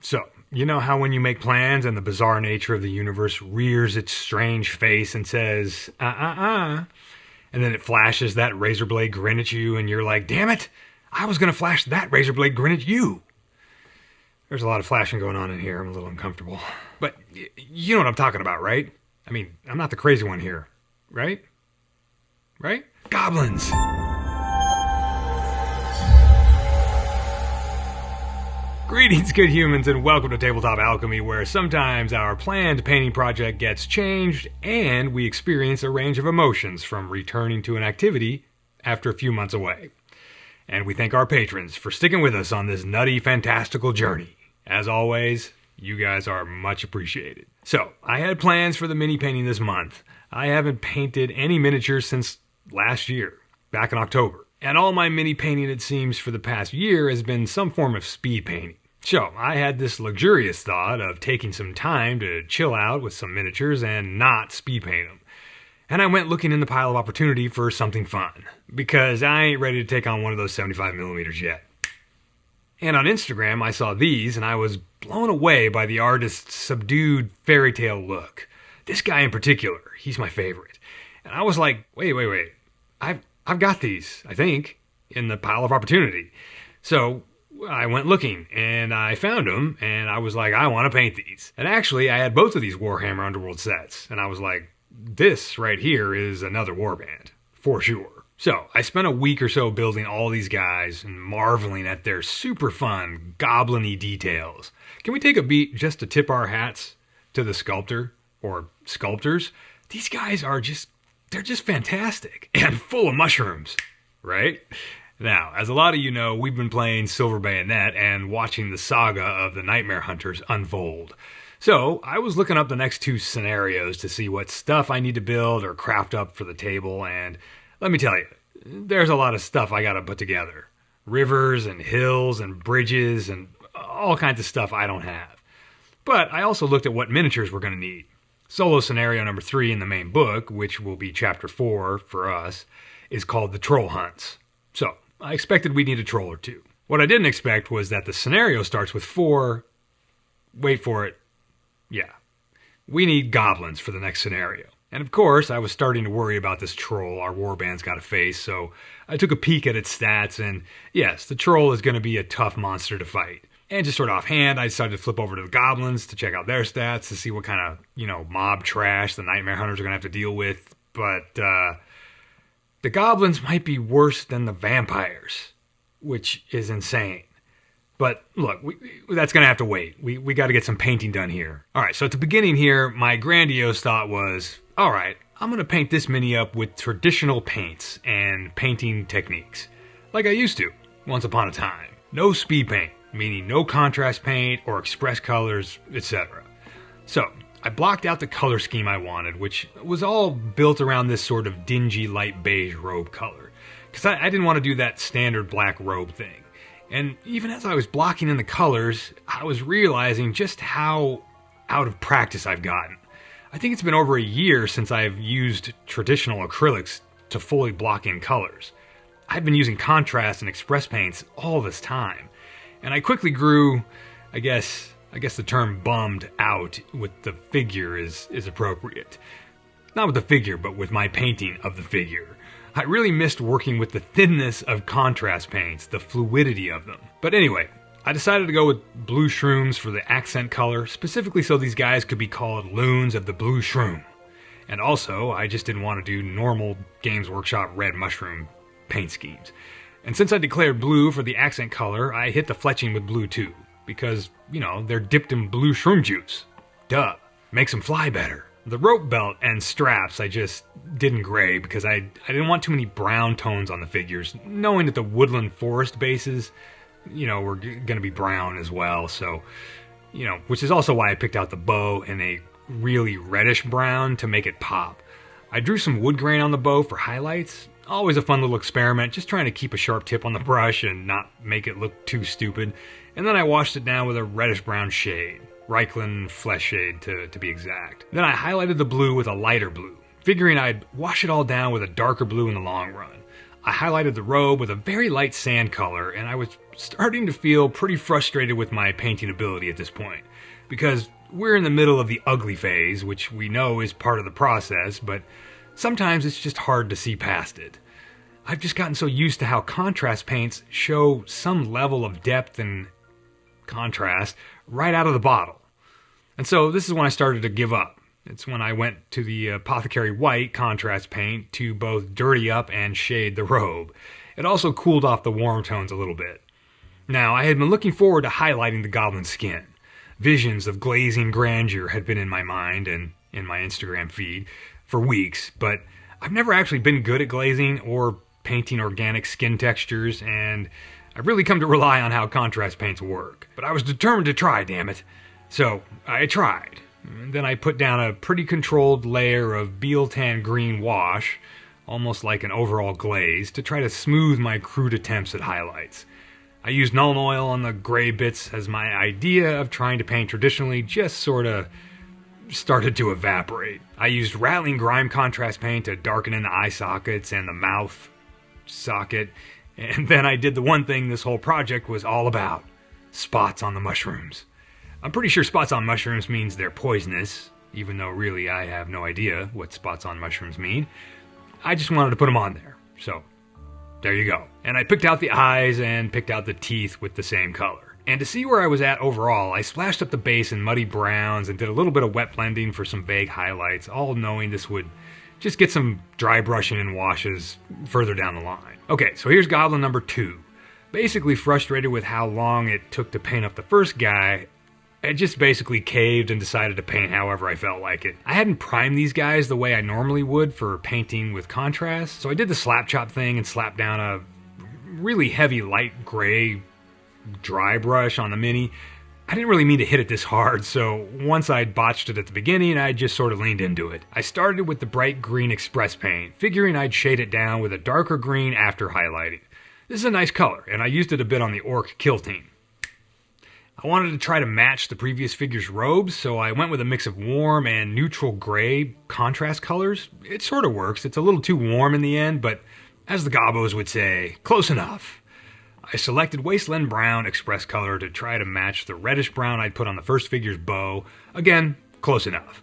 So, you know how when you make plans and the bizarre nature of the universe rears its strange face and says, and then it flashes that razor blade grin at you and you're like, damn it, I was going to flash that razor blade grin at you. There's a lot of flashing going on in here. I'm a little uncomfortable. But you know what I'm talking about, right? I mean, I'm not the crazy one here, right? Right? Goblins! Greetings, good humans, and welcome to Tabletop Alchemy, where sometimes our planned painting project gets changed and we experience a range of emotions from returning to an activity after a few months away. And we thank our patrons for sticking with us on this nutty, fantastical journey. As always, you guys are much appreciated. So, I had plans for the mini painting this month. I haven't painted any miniatures since last year, back in October. And all my mini painting, it seems, for the past year has been some form of speed painting. So, I had this luxurious thought of taking some time to chill out with some miniatures and not speed paint them. And I went looking in the pile of opportunity for something fun, because I ain't ready to take on one of those 75mm yet. And on Instagram, I saw these, and I was blown away by the artist's subdued fairy tale look. This guy in particular, he's my favorite. And I was like, wait. I've got these, I think, in the pile of opportunity. So I went looking, and I found them, and I was like, I want to paint these. And actually, I had both of these Warhammer Underworld sets, and I was like, this right here is another warband, for sure. So, I spent a week or so building all these guys and marveling at their super fun, goblin-y details. Can we take a beat just to tip our hats to the sculptor, or sculptors? These guys are they're just fantastic, and full of mushrooms, right? Now, as a lot of you know, we've been playing Silver Bayonet and watching the saga of the Nightmare Hunters unfold. So, I was looking up the next two scenarios to see what stuff I need to build or craft up for the table, and let me tell you, there's a lot of stuff I gotta put together. Rivers and hills and bridges and all kinds of stuff I don't have. But I also looked at what miniatures we're gonna need. Solo scenario number 3 in the main book, which will be chapter 4 for us, is called The Troll Hunts. So, I expected we'd need a troll or two. What I didn't expect was that the scenario starts with 4... wait for it. Yeah. We need goblins for the next scenario. And of course, I was starting to worry about this troll our warband's got to face, so I took a peek at its stats, and yes, the troll is going to be a tough monster to fight. And just sort of offhand, I decided to flip over to the goblins to check out their stats, to see what kind of, mob trash the Nightmare Hunters are going to have to deal with. But, the goblins might be worse than the vampires, which is insane. But look, that's going to have to wait. We got to get some painting done here. All right, so at the beginning here, my grandiose thought was, all right, I'm going to paint this mini up with traditional paints and painting techniques, like I used to, once upon a time. No speed paint, meaning no contrast paint or express colors, etc. So, I blocked out the color scheme I wanted, which was all built around this sort of dingy light beige robe color, because I didn't want to do that standard black robe thing. And even as I was blocking in the colors, I was realizing just how out of practice I've gotten. I think it's been over a year since I've used traditional acrylics to fully block in colors. I've been using contrast and express paints all this time. And I quickly grew, I guess the term bummed out with the figure is appropriate. Not with the figure, but with my painting of the figure. I really missed working with the thinness of contrast paints, the fluidity of them. But anyway, I decided to go with blue shrooms for the accent color, specifically so these guys could be called loons of the blue shroom. And also, I just didn't want to do normal Games Workshop red mushroom paint schemes. And since I declared blue for the accent color, I hit the fletching with blue too. Because, they're dipped in blue shroom juice. Duh. Makes them fly better. The rope belt and straps I just didn't gray because I didn't want too many brown tones on the figures, knowing that the woodland forest bases, were going to be brown as well. So, which is also why I picked out the bow in a really reddish brown to make it pop. I drew some wood grain on the bow for highlights. Always a fun little experiment, just trying to keep a sharp tip on the brush and not make it look too stupid. And then I washed it down with a reddish brown shade. Reikland Flesh Shade, to be exact. Then I highlighted the blue with a lighter blue, figuring I'd wash it all down with a darker blue in the long run. I highlighted the robe with a very light sand color, and I was starting to feel pretty frustrated with my painting ability at this point, because we're in the middle of the ugly phase, which we know is part of the process, but sometimes it's just hard to see past it. I've just gotten so used to how contrast paints show some level of depth and contrast right out of the bottle. And so this is when I started to give up. It's when I went to the Apothecary White contrast paint to both dirty up and shade the robe. It also cooled off the warm tones a little bit. Now, I had been looking forward to highlighting the goblin skin. Visions of glazing grandeur had been in my mind and in my Instagram feed for weeks, but I've never actually been good at glazing or painting organic skin textures, and I've really come to rely on how contrast paints work. But I was determined to try, damn it. So I tried. And then I put down a pretty controlled layer of Beal Tan Green wash, almost like an overall glaze, to try to smooth my crude attempts at highlights. I used Nuln Oil on the gray bits as my idea of trying to paint traditionally just sort of started to evaporate. I used Rattling Grime contrast paint to darken in the eye sockets and the mouth socket, and then I did the one thing this whole project was all about: spots on the mushrooms. I'm pretty sure spots on mushrooms means they're poisonous, even though really I have no idea what spots on mushrooms mean. I just wanted to put them on there, so there you go. And I picked out the eyes and picked out the teeth with the same color. And to see where I was at overall, I splashed up the base in muddy browns and did a little bit of wet blending for some vague highlights, all knowing this would just get some dry brushing and washes further down the line. Okay, so here's Goblin number 2. Basically frustrated with how long it took to paint up the first guy, I just basically caved and decided to paint however I felt like it. I hadn't primed these guys the way I normally would for painting with contrast, so I did the slap chop thing and slapped down a really heavy light gray dry brush on the mini. I didn't really mean to hit it this hard, so once I'd botched it at the beginning, I just sort of leaned into it. I started with the bright green express paint, figuring I'd shade it down with a darker green after highlighting. This is a nice color, and I used it a bit on the orc kill team. I wanted to try to match the previous figure's robes, so I went with a mix of warm and neutral gray contrast colors. It sort of works. It's a little too warm in the end, but as the Gobbos would say, close enough. I selected Wasteland Brown Express color to try to match the reddish brown I'd put on the first figure's bow. Again, close enough.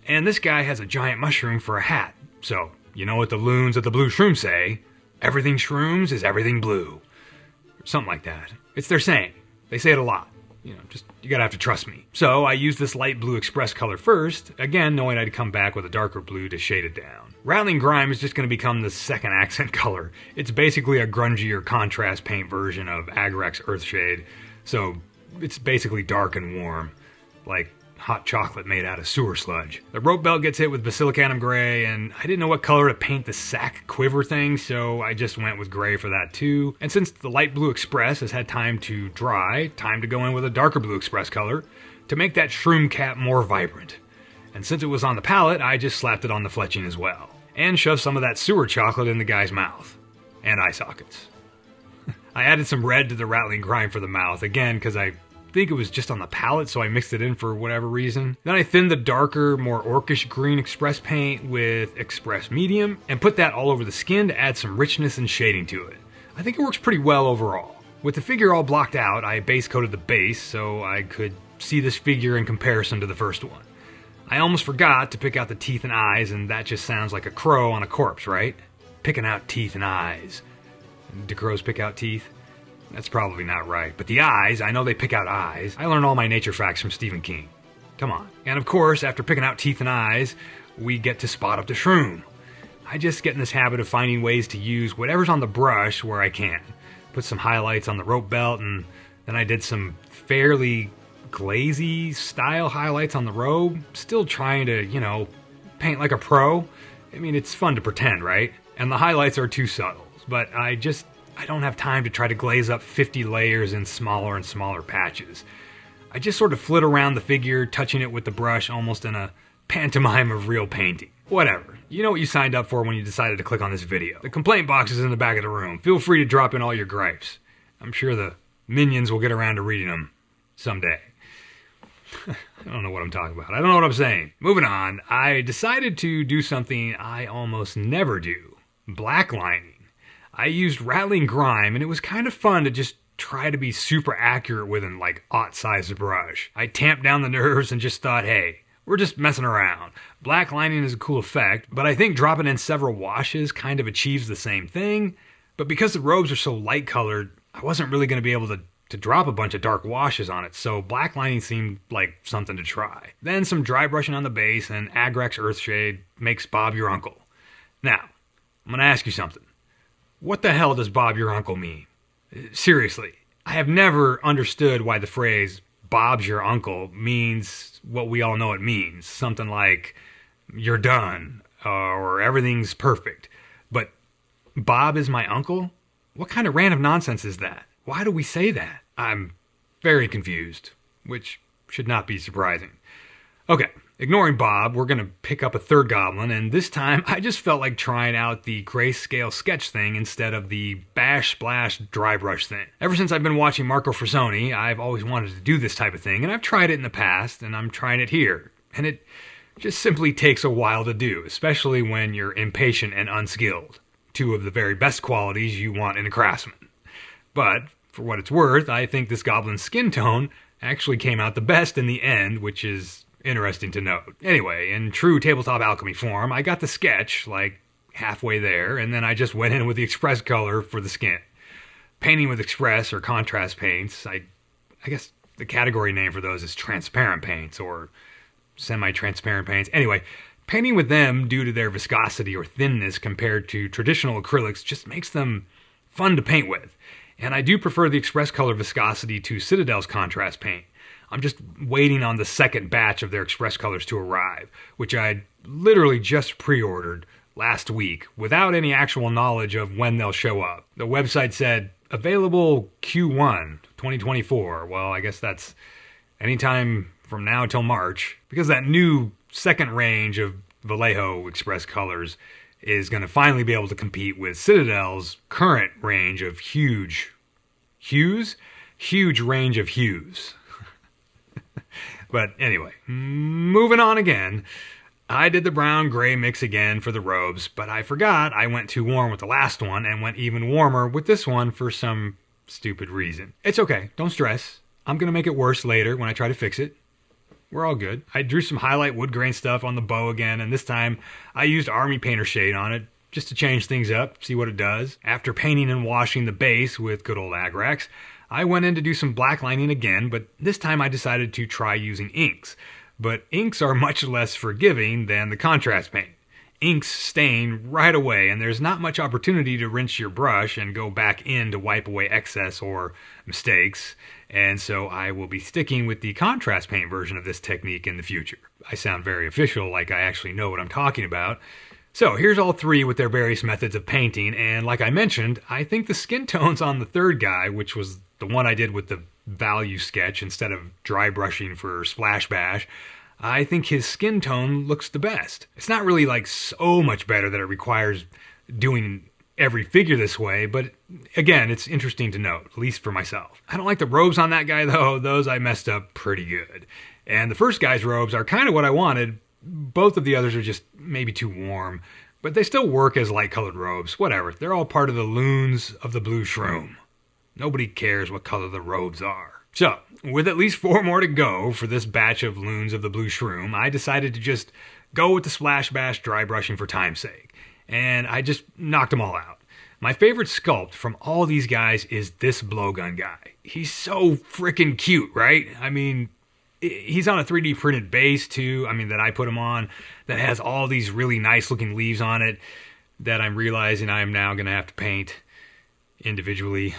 And this guy has a giant mushroom for a hat, so you know what the loons at the Blue Shroom say: everything shrooms is everything blue. Something like that. It's their saying. They say it a lot. You gotta have to trust me. So I used this light blue express color first, again knowing I'd come back with a darker blue to shade it down. Rattling Grime is just gonna become the second accent color. It's basically a grungier contrast paint version of Agarek's Earthshade, so it's basically dark and warm, like hot chocolate made out of sewer sludge. The rope belt gets hit with Basilicanum Gray, and I didn't know what color to paint the sack quiver thing, so I just went with gray for that too. And since the light blue express has had time to dry, time to go in with a darker blue express color to make that shroom cap more vibrant. And since it was on the palette, I just slapped it on the fletching as well, and shoved some of that sewer chocolate in the guy's mouth and eye sockets. I added some red to the Rattling Grime for the mouth, again because I think it was just on the palette, so I mixed it in for whatever reason. Then I thinned the darker, more orcish green express paint with express medium and put that all over the skin to add some richness and shading to it. I think it works pretty well overall. With the figure all blocked out, I base coated the base so I could see this figure in comparison to the first one. I almost forgot to pick out the teeth and eyes, and that just sounds like a crow on a corpse, right? Picking out teeth and eyes. Do crows pick out teeth? That's probably not right. But the eyes, I know they pick out eyes. I learned all my nature facts from Stephen King. Come on. And of course, after picking out teeth and eyes, we get to spot up the shroom. I just get in this habit of finding ways to use whatever's on the brush where I can. Put some highlights on the rope belt, and then I did some fairly glazy style highlights on the robe. Still trying to, paint like a pro. I mean, it's fun to pretend, right? And the highlights are too subtle. But I don't have time to try to glaze up 50 layers in smaller and smaller patches. I just sort of flit around the figure, touching it with the brush almost in a pantomime of real painting. Whatever. You know what you signed up for when you decided to click on this video. The complaint box is in the back of the room. Feel free to drop in all your gripes. I'm sure the minions will get around to reading them someday. I don't know what I'm talking about. I don't know what I'm saying. Moving on, I decided to do something I almost never do. Blacklining. I used rattling grime, and it was kind of fun to just try to be super accurate with an aught-sized brush. I tamped down the nerves and just thought, hey, we're just messing around. Black lining is a cool effect, but I think dropping in several washes kind of achieves the same thing. But because the robes are so light colored, I wasn't really going to be able to drop a bunch of dark washes on it, so black lining seemed like something to try. Then some dry brushing on the base, and Agrax Earthshade makes Bob your uncle. Now, I'm going to ask you something. What the hell does Bob your uncle mean? Seriously, I have never understood why the phrase Bob's your uncle means what we all know it means. Something like, you're done, or everything's perfect. But Bob is my uncle? What kind of random nonsense is that? Why do we say that? I'm very confused, which should not be surprising. Okay, ignoring Bob, we're going to pick up a third goblin, and this time I just felt like trying out the grayscale sketch thing instead of the bash splash dry brush thing. Ever since I've been watching Marco Frassoni, I've always wanted to do this type of thing, and I've tried it in the past, and I'm trying it here. And it just simply takes a while to do, especially when you're impatient and unskilled. Two of the very best qualities you want in a craftsman. But, for what it's worth, I think this goblin's skin tone actually came out the best in the end, which is interesting to note. Anyway, in true tabletop alchemy form, I got the sketch, like, halfway there, and then I just went in with the express color for the skin. Painting with express or contrast paints, I guess the category name for those is transparent paints, or semi-transparent paints. Anyway, painting with them due to their viscosity or thinness compared to traditional acrylics just makes them fun to paint with. And I do prefer the express color viscosity to Citadel's contrast paint. I'm just waiting on the second batch of their express colors to arrive, which I literally just pre-ordered last week without any actual knowledge of when they'll show up. The website said, available Q1 2024. Well, I guess that's anytime from now till March, because that new second range of Vallejo express colors is going to finally be able to compete with Citadel's current range of huge range of hues. But anyway, moving on again. I did the brown-gray mix again for the robes, but I forgot I went too warm with the last one and went even warmer with this one for some stupid reason. It's okay, don't stress. I'm going to make it worse later when I try to fix it. We're all good. I drew some highlight wood grain stuff on the bow again, and this time I used Army Painter shade on it just to change things up, see what it does. After painting and washing the base with good old Agrax, I went in to do some black lining again, but this time I decided to try using inks. But inks are much less forgiving than the contrast paint. Inks stain right away, and there's not much opportunity to rinse your brush and go back in to wipe away excess or mistakes, and so I will be sticking with the contrast paint version of this technique in the future. I sound very official, like I actually know what I'm talking about. So here's all three with their various methods of painting, and like I mentioned, I think the skin tones on the third guy, which was the one I did with the value sketch instead of dry brushing for Splash Bash, I think his skin tone looks the best. It's not really like so much better that it requires doing every figure this way, but again, it's interesting to note, at least for myself. I don't like the robes on that guy though. Those I messed up pretty good. And the first guy's robes are kind of what I wanted. Both of the others are just maybe too warm, but they still work as light colored robes. Whatever, they're all part of the Loons of the Blue Shroom. Nobody cares what color the robes are. So, with at least 4 more to go for this batch of Loons of the Blue Shroom, I decided to just go with the Splash Bash dry brushing for time's sake. And I just knocked them all out. My favorite sculpt from all these guys is this blowgun guy. He's so freaking cute, right? I mean, he's on a 3D printed base too, that I put him on, that has all these really nice looking leaves on it that I'm realizing I am now going to have to paint individually.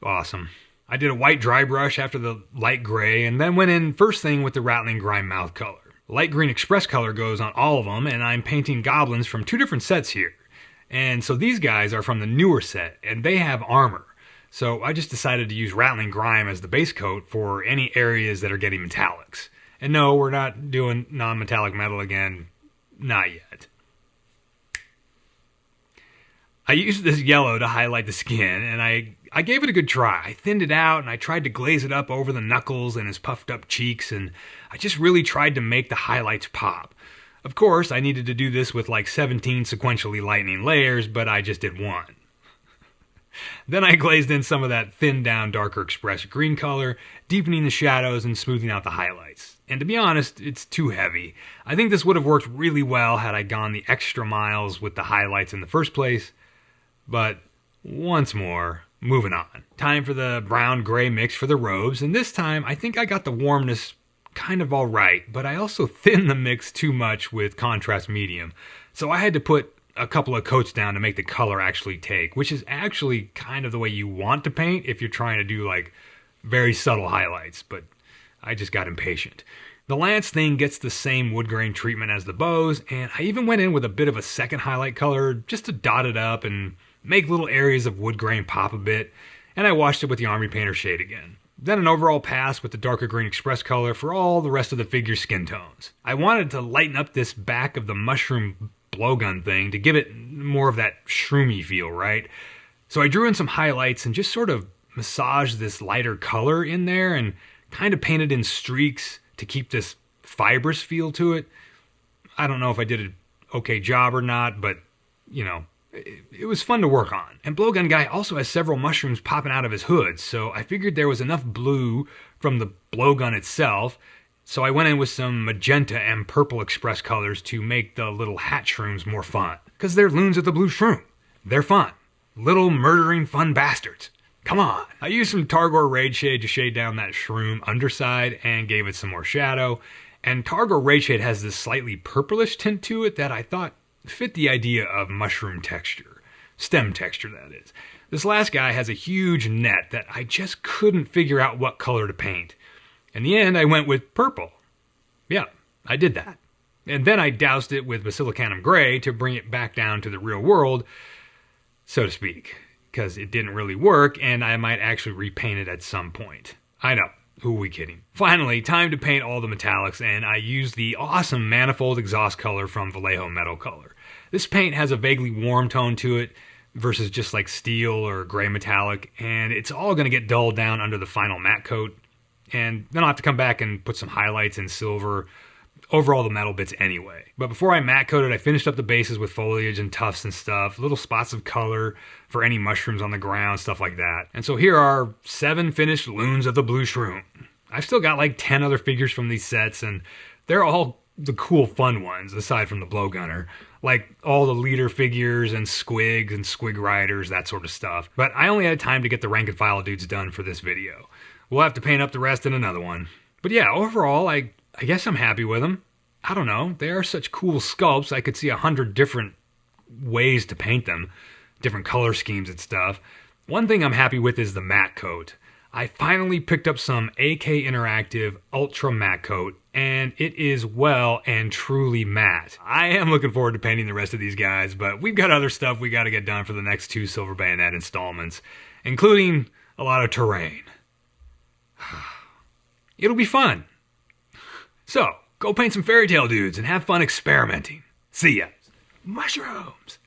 Awesome. I did a white dry brush after the light gray, and then went in first thing with the rattling grime mouth color. Light green express color goes on all of them, and I'm painting goblins from 2 different sets here. And so these guys are from the newer set, and they have armor. So I just decided to use rattling grime as the base coat for any areas that are getting metallics. And no, we're not doing non-metallic metal again. Not yet. I used this yellow to highlight the skin, and I gave it a good try. I thinned it out, and I tried to glaze it up over the knuckles and his puffed up cheeks, and I just really tried to make the highlights pop. Of course, I needed to do this with like 17 sequentially lightning layers, but I just did 1. Then I glazed in some of that thinned down darker express green color, deepening the shadows and smoothing out the highlights. And to be honest, it's too heavy. I think this would have worked really well had I gone the extra miles with the highlights in the first place. But once more, moving on. Time for the brown-gray mix for the robes, and this time I think I got the warmness kind of alright, but I also thinned the mix too much with contrast medium. So I had to put a couple of coats down to make the color actually take, which is actually kind of the way you want to paint if you're trying to do like very subtle highlights, but I just got impatient. The lance thing gets the same wood grain treatment as the bows, and I even went in with a bit of a second highlight color just to dot it up and make little areas of wood grain pop a bit, and I washed it with the Army Painter shade again. Then an overall pass with the darker green express color for all the rest of the figure's skin tones. I wanted to lighten up this back of the mushroom blowgun thing to give it more of that shroomy feel, right? So I drew in some highlights and just sort of massaged this lighter color in there and kind of painted in streaks to keep this fibrous feel to it. I don't know if I did an okay job or not, but, you know, it was fun to work on. And Blowgun Guy also has several mushrooms popping out of his hood, so I figured there was enough blue from the blowgun itself, so I went in with some magenta and purple express colors to make the little hat shrooms more fun. Because they're loons of the blue shroom. They're fun. Little murdering fun bastards. Come on. I used some Targor Rage Shade to shade down that shroom underside and gave it some more shadow. And Targor Rage Shade has this slightly purplish tint to it that I thought fit the idea of mushroom texture. Stem texture, that is. This last guy has a huge net that I just couldn't figure out what color to paint. In the end, I went with purple. Yeah, I did that. And then I doused it with Basilicanum Gray to bring it back down to the real world, so to speak. Because it didn't really work, and I might actually repaint it at some point. I know. Who are we kidding? Finally, time to paint all the metallics, and I used the awesome Manifold Exhaust color from Vallejo Metal Color. This paint has a vaguely warm tone to it versus just like steel or gray metallic, and it's all going to get dulled down under the final matte coat. And then I'll have to come back and put some highlights in silver over all the metal bits anyway. But before I matte coated, I finished up the bases with foliage and tufts and stuff, little spots of color for any mushrooms on the ground, stuff like that. And so here are 7 finished Loons of the Blue Shroom. I've still got like 10 other figures from these sets, and they're all the cool fun ones, aside from the Blowgunner. Like all the leader figures and squigs and squig riders, that sort of stuff. But I only had time to get the rank and file dudes done for this video. We'll have to paint up the rest in another one. But yeah, overall, I guess I'm happy with them. I don't know, they are such cool sculpts, I could see 100 different ways to paint them. Different color schemes and stuff. One thing I'm happy with is the matte coat. I finally picked up some AK Interactive Ultra Matte Coat, and it is well and truly matte. I am looking forward to painting the rest of these guys, but we've got other stuff we gotta get done for the next 2 Silver Bayonet installments, including a lot of terrain. It'll be fun. So, go paint some fairy tale dudes and have fun experimenting. See ya. Mushrooms!